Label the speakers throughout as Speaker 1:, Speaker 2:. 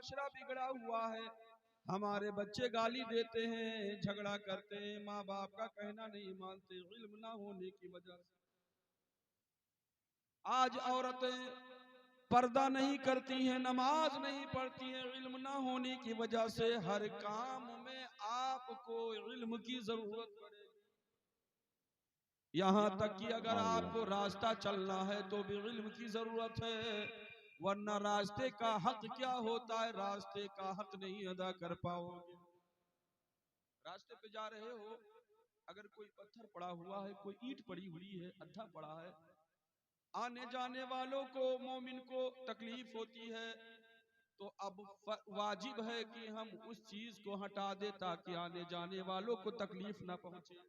Speaker 1: मुआशरा बिगड़ा हुआ है। हमारे बच्चे गाली देते हैं, झगड़ा करते हैं, माँ बाप का कहना नहीं मानते, इल्म ना होने की वजह से। आज औरतें पर्दा नहीं करती हैं, नमाज नहीं पढ़ती हैं, इल्म ना होने की वजह से। हर काम में आपको इल्म की जरूरत पड़ेगी। यहाँ तक कि अगर आपको रास्ता चलना है तो भी इल्म की जरूरत है, वरना रास्ते का हक क्या होता है, रास्ते का हक नहीं अदा कर पाओगे। रास्ते पे जा रहे हो, अगर कोई पत्थर पड़ा हुआ है, कोई ईंट पड़ी हुई है, अद्धा पड़ा है, आने जाने वालों को, मोमिन को तकलीफ होती है, तो अब वाजिब है कि हम उस चीज को हटा दे ताकि आने जाने वालों को तकलीफ ना पहुंचे।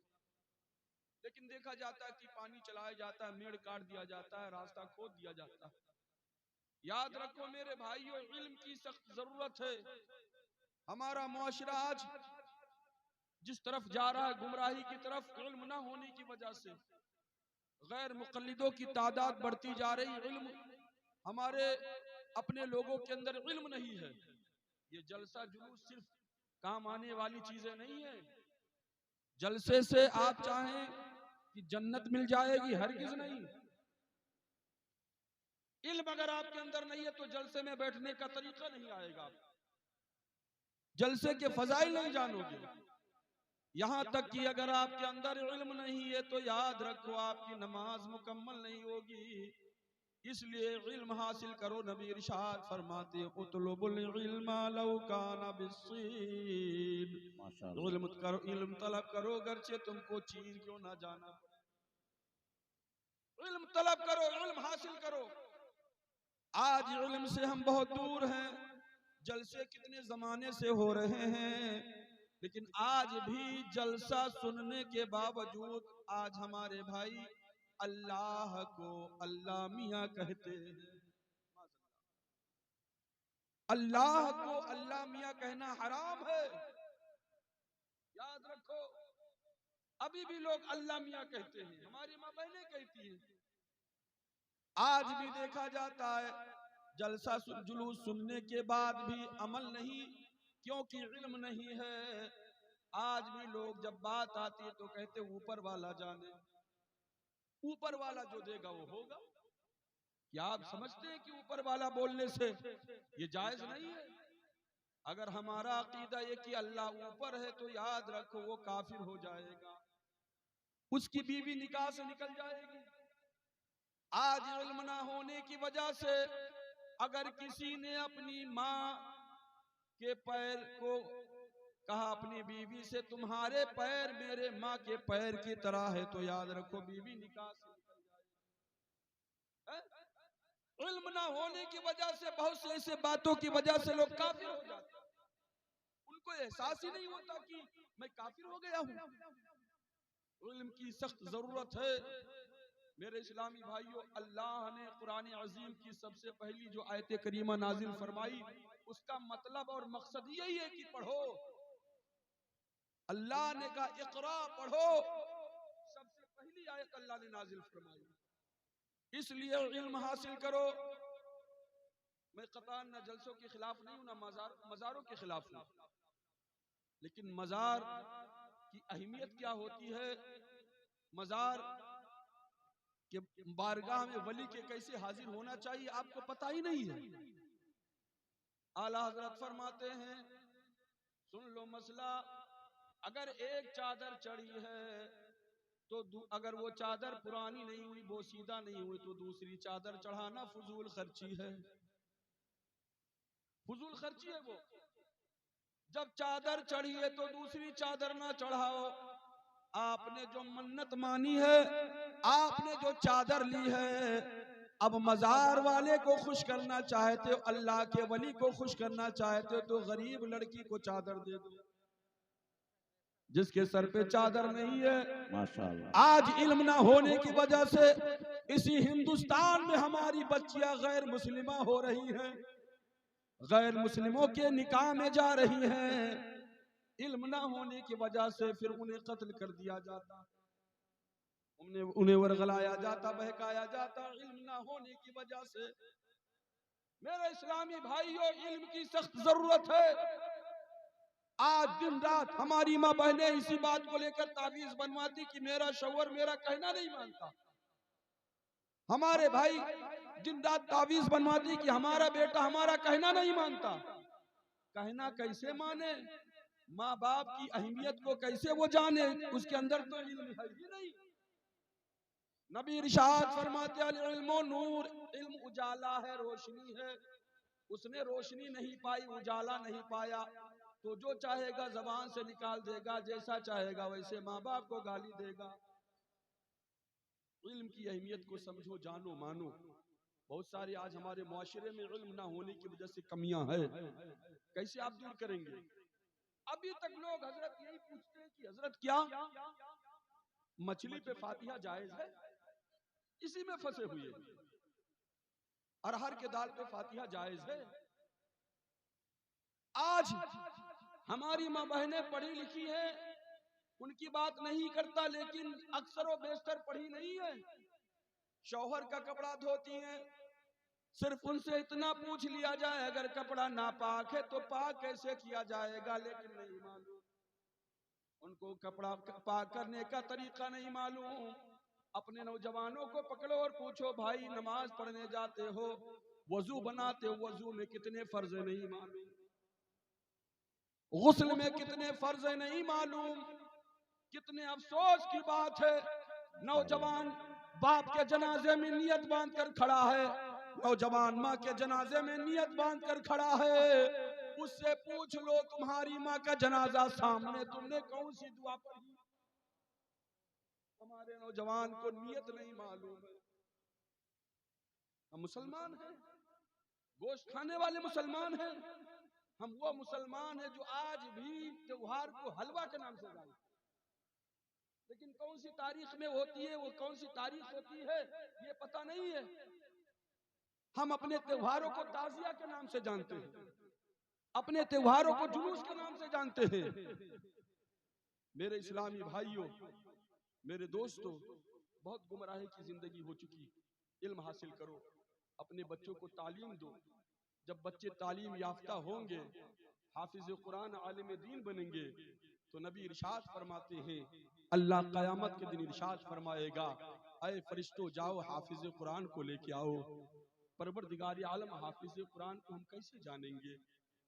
Speaker 1: लेकिन देखा जाता है कि पानी चलाया जाता है, मेड़ काट दिया जाता है, रास्ता खोद दिया जाता है। याद रखो मेरे भाइयों, इल्म की सख्त जरूरत है। हमारा मुआशरा आज जिस तरफ जा रहा है, गुमराही की तरफ, इल्म ना होने की वजह से गैर मुक़ल्लिदों की तादाद बढ़ती जा रही। इल्म, हमारे अपने लोगों के अंदर इल्म नहीं है। ये जलसा जुलूस सिर्फ काम आने वाली चीजें नहीं है। जलसे से आप चाहें कि जन्नत मिल जाएगी, हरगिज नहीं। इल्म अगर आपके अंदर नहीं है तो जलसे में बैठने का तरीका नहीं आएगा, जलसे के फजाइल नहीं जानोगे। यहां तक कि अगर आपके अंदर इल्म नहीं है तो याद रखो आपकी नमाज मुकम्मल नहीं होगी। इसलिए इल्म हासिल करो। नबी इरशाद फरमाते उतलुबुल इल्मा लौ काना बिस्सीन, इल्म तलब करो गर्चे तुमको चीन क्यों ना जाना। इल्म तलब करो, इल्म हासिल करो। आज इल्म से हम बहुत दूर हैं। जलसे कितने जमाने से हो रहे हैं, लेकिन आज भी जलसा सुनने के बावजूद आज हमारे भाई अल्लाह को अल्लाह मियाँ कहते हैं। अल्लाह को अल्लाह मियाँ कहना हराम है, याद रखो। अभी भी लोग अल्लाह मियाँ कहते हैं, हमारी माँ बहनें कहती हैं। आज भी देखा जाता है जलसा जुलूस सुनने के बाद भी अमल नहीं, क्योंकि इल्म नहीं है। आज भी लोग जब बात आती है तो कहते ऊपर वाला जाने, ऊपर वाला जो देगा वो होगा। क्या आप समझते हैं कि ऊपर वाला बोलने से ये जायज नहीं है? अगर हमारा अकीदा ये कि अल्लाह ऊपर है तो याद रखो वो काफिर हो जाएगा, उसकी बीवी निकाह से निकल जाएगी। आज इल्म ना होने की वजह से अगर किसी ने अपनी माँ के पैर को कहा अपनी बीवी से तुम्हारे पैर मेरे माँ के पैर की तरह है, तो याद रखो बीवी निकाह से निकल जाएगी। इल्म ना होने की वजह से बहुत से ऐसे बातों की वजह से लोग काफिर हो जाते हैं, उनको एहसास ही नहीं होता कि मैं काफिर हो गया हूँ। इल्म की सख्त जरूरत है मेरे इस्लामी भाइयों। अल्लाह ने कुरान अजीम की सबसे पहली जो आयत करीमा नाजिल फरमाई, उसका मतलब और मकसद यही है कि पढ़ो। अल्लाह ने कहा इकरा पढ़ो, सबसे पहली आयत अल्लाह ने नाजिल फरमाई, इसलिए इल्म हासिल करो। मैं कतान न जलसों के खिलाफ नहीं हूं, ना मजारों के खिलाफ हूं, लेकिन मजार की अहमियत क्या होती है, मजार के बारगाह में वली के कैसे हाजिर होना चाहिए आपको पता ही नहीं है। आला हजरत फरमाते हैं सुन लो मसला, अगर एक चादर चढ़ी है तो अगर वो चादर पुरानी नहीं हुई, बोसीदा नहीं हुई, तो दूसरी चादर चढ़ाना फजूल खर्ची है, फजूल खर्ची है वो। जब चादर चढ़ी है तो दूसरी चादर ना चढ़ाओ। आपने जो मन्नत मानी है, आपने जो चादर ली है, अब मजार वाले को खुश करना चाहते हो, अल्लाह के वली को खुश करना चाहते हो, तो गरीब लड़की को चादर दे दो जिसके सर पे चादर नहीं है। माशाअल्लाह। आज इल्म ना होने की वजह से इसी हिंदुस्तान में हमारी बच्चियां गैर मुस्लिमा हो रही हैं, गैर मुस्लिमों के निकाह में जा रही हैं। इल्म ना होने की वजह से फिर उन्हें कत्ल कर दिया जाता, उन्हें वर्गलाया जाता, बहकाया जाता, इल्म ना होने की वजह से। मेरे इस्लामी भाइयों, इल्म की सख्त जरूरत है। आज दिन रात हमारी माँ बहनें इसी बात को लेकर तावीज बनवाती कि मेरा शौहर मेरा कहना नहीं मानता। हमारे भाई दिन रात तावीज बनवाती कि हमारा बेटा हमारा कहना नहीं मानता। कहना कैसे माने? माँ बाप की अहमियत को कैसे वो जाने? उसके अंदर तो इल्म है ही नहीं। नबी इरशाद फरमाते हैं इल्मो नूर, इल्म उजाला है, रोशनी है। उसने रोशनी नहीं पाई, उजाला नहीं पाया, तो जो चाहेगा जबान से निकाल देगा, जैसा चाहेगा वैसे माँ बाप को गाली देगा। इल्म की अहमियत को समझो, जानो, मानो। बहुत सारी आज हमारे मुआशरे में इल्म ना होने की वजह से कमियां हैं। कैसे आप दूर करेंगे? अभी तक लोग हजरत यही पूछते हैं कि हजरत क्या मछली पे फातिहा जायज है? इसी में फंसे हुए। अरहर के दाल पे फातिहा जायज है? आज हमारी माँ बहनें पढ़ी लिखी हैं, उनकी बात नहीं करता, लेकिन अक्सर व बेशतर पढ़ी नहीं है। शौहर का कपड़ा धोती हैं, सिर्फ उनसे इतना पूछ लिया जाए अगर कपड़ा नापाक है तो पाक कैसे किया जाएगा, लेकिन नहीं मालूम उनको। कपड़ा पाक करने का तरीका नहीं मालूम। अपने नौजवानों को पकड़ो और पूछो, भाई नमाज पढ़ने जाते हो, वजू बनाते हो, वजू में कितने फर्ज नहीं मालूम, गुस्ल में कितने फर्ज नहीं मालूम। कितने अफसोस की बात है, नौजवान बाप के जनाजे में नियत बांध कर खड़ा है, नौजवान माँ के जनाजे में नियत बांध कर खड़ा है। उससे पूछ लो तुम्हारी माँ का जनाजा सामने, तुमने कौन सी दुआ पढ़ी? हमारे नौजवान को नियत नहीं मालूम है। हम मुसलमान हैं, गोश्त खाने वाले मुसलमान हैं। हम वो मुसलमान हैं जो आज भी त्योहार को हलवा के नाम से जानते, लेकिन कौन सी तारीख में होती है, वो कौन सी तारीख होती है ये पता नहीं है। हम अपने त्योहारों को ताजिया के नाम से जानते हैं, अपने त्योहारों को जुलूस के नाम से जानते हैं। मेरे इस्लामी भाइयों, मेरे दोस्तों, बहुत गुमराही की जिंदगी हो चुकी। इल्म हासिल करो, अपने बच्चों को तालीम दो। जब बच्चे तालीम याफ्ता होंगे, हाफिज कुरान, आलिम दीन बनेंगे, तो नबी इरशाद फरमाते हैं, अल्लाह क़यामत के दिन इरशाद फरमाएगा, ऐ फरिश्तों जाओ हाफिज कुरान को लेके आओ। परवरदिगार आलम हाफिज कुरान को हम कैसे जानेंगे?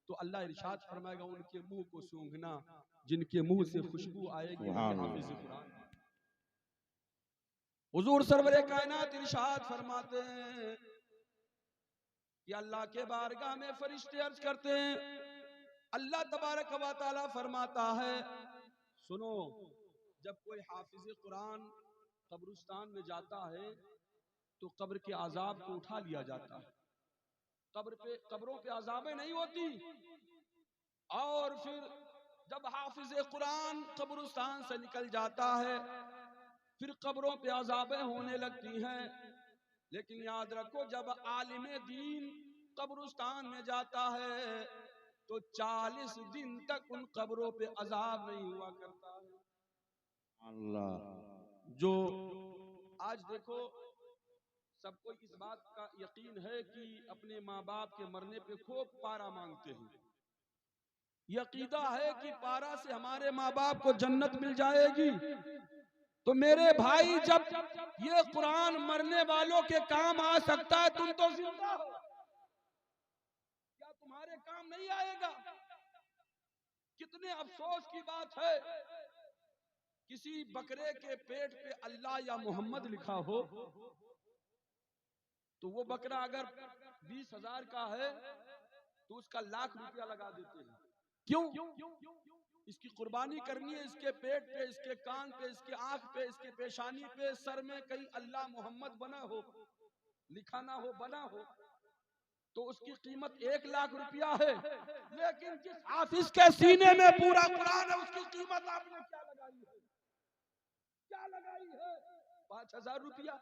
Speaker 1: तो अल्लाह इरशाद फरमाएगा, उनके मुंह को सूंघना जिनके मुंह से खुशबू आएगी हाफिज कुरान। हुजूर सरवरे कायनात इरशाद फरमाते हैं कि अल्लाह के बारगाह में फरिश्ते अर्ज करते हैं, अल्लाह तबारक व तआला फरमाता है, सुनो, जब कोई हाफिज कुरान कब्रिस्तान में जाता है तो कब्र के आजाब को उठा लिया जाता है। कब्रों पे आजाबें नहीं होती। और फिर जब हाफिज कुरान कब्रिस्तान से निकल जाता है, फिर कब्रों पे आजाबें होने लगती हैं। लेकिन याद रखो, जब आलिम दीन कब्रिस्तान में जाता है तो 40 दिन तक उन कब्रों पे अजाब नहीं हुआ करता है।
Speaker 2: अल्लाह।
Speaker 1: जो आज देखो, सबको इस बात का यकीन है कि अपने माँ बाप के मरने पे खूब पारा मांगते हैं। यकीदा है कि पारा से हमारे माँ बाप को जन्नत मिल जाएगी। तो मेरे भाई, जब ये कुरान मरने वालों के काम आ सकता है, तुम तो जिंदा हो, क्या तुम्हारे काम नहीं आएगा? कितने अफसोस की बात है, किसी बकरे के पेट पे अल्लाह या मोहम्मद लिखा हो तो वो बकरा अगर 20,000 का है तो उसका लाख रुपया लगा देते हैं। क्यों? इसकी कुर्बानी करनी है, इसके पेट पे, इसके कान पे, इसके आंख पे, इसके पेशानी पे, सर में कहीं अल्लाह मोहम्मद बना हो, लिखा ना हो, बना हो, तो उसकी कीमत 1 लाख रुपया है। लेकिन जिस हाफिज के सीने में पूरा कुरान है, उसकी कीमत आपने क्या लगाई है? क्या लगाई है? 5,000 रुपया,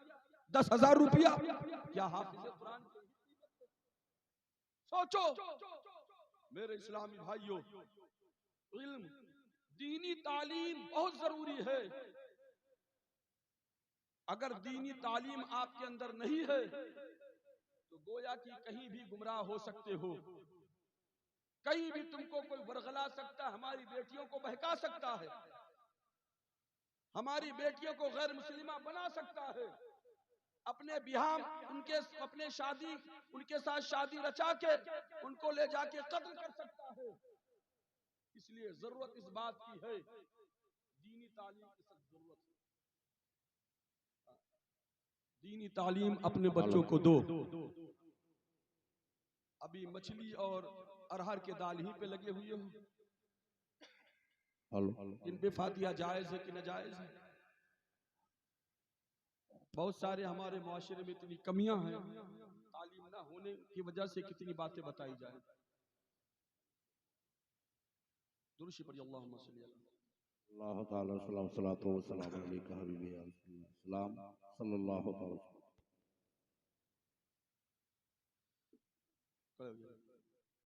Speaker 1: 10,000 रुपया? क्या हाफिज कुरान की सोचो। मेरे इस्लामी भाइयों, इल्म, दीनी तालीम बहुत जरूरी है। अगर दीनी तालीम आपके अंदर नहीं है तो जिंदगी में कामयाब नहीं हो सकते। तो गोया कि कहीं भी गुमराह हो सकते हो, कहीं भी तुमको कोई वरगला सकता, हमारी बेटियों को बहका सकता है, हमारी बेटियों को गैर मुस्लिमा बना सकता है, अपने बिहार उनके अपने शादी उनके साथ शादी रचा के उनको ले जाके कत्ल कर सकता है। इसलिए जरूरत इस बात की है, दीनी तालीम की सख्त जरूरत है। दीनी तालीम अपने बच्चों को दो। अभी मछली और अरहर के दाल ही पे लगे हुए हो, इन पे फातिया जायज है कि नाजायज है? बहुत सारे हमारे मुआशरे में इतनी कमियां हैं, तालीम ना होने की वजह से कितनी बातें बताई जाए। दुरूद पढ़िए, अल्लाहुम्मा सल्ली अला
Speaker 2: अल्लाह ताला सलाम सलातो व सलाम अलैका हबीबी सलाम सल्लल्लाहु अलैहि वसल्लम।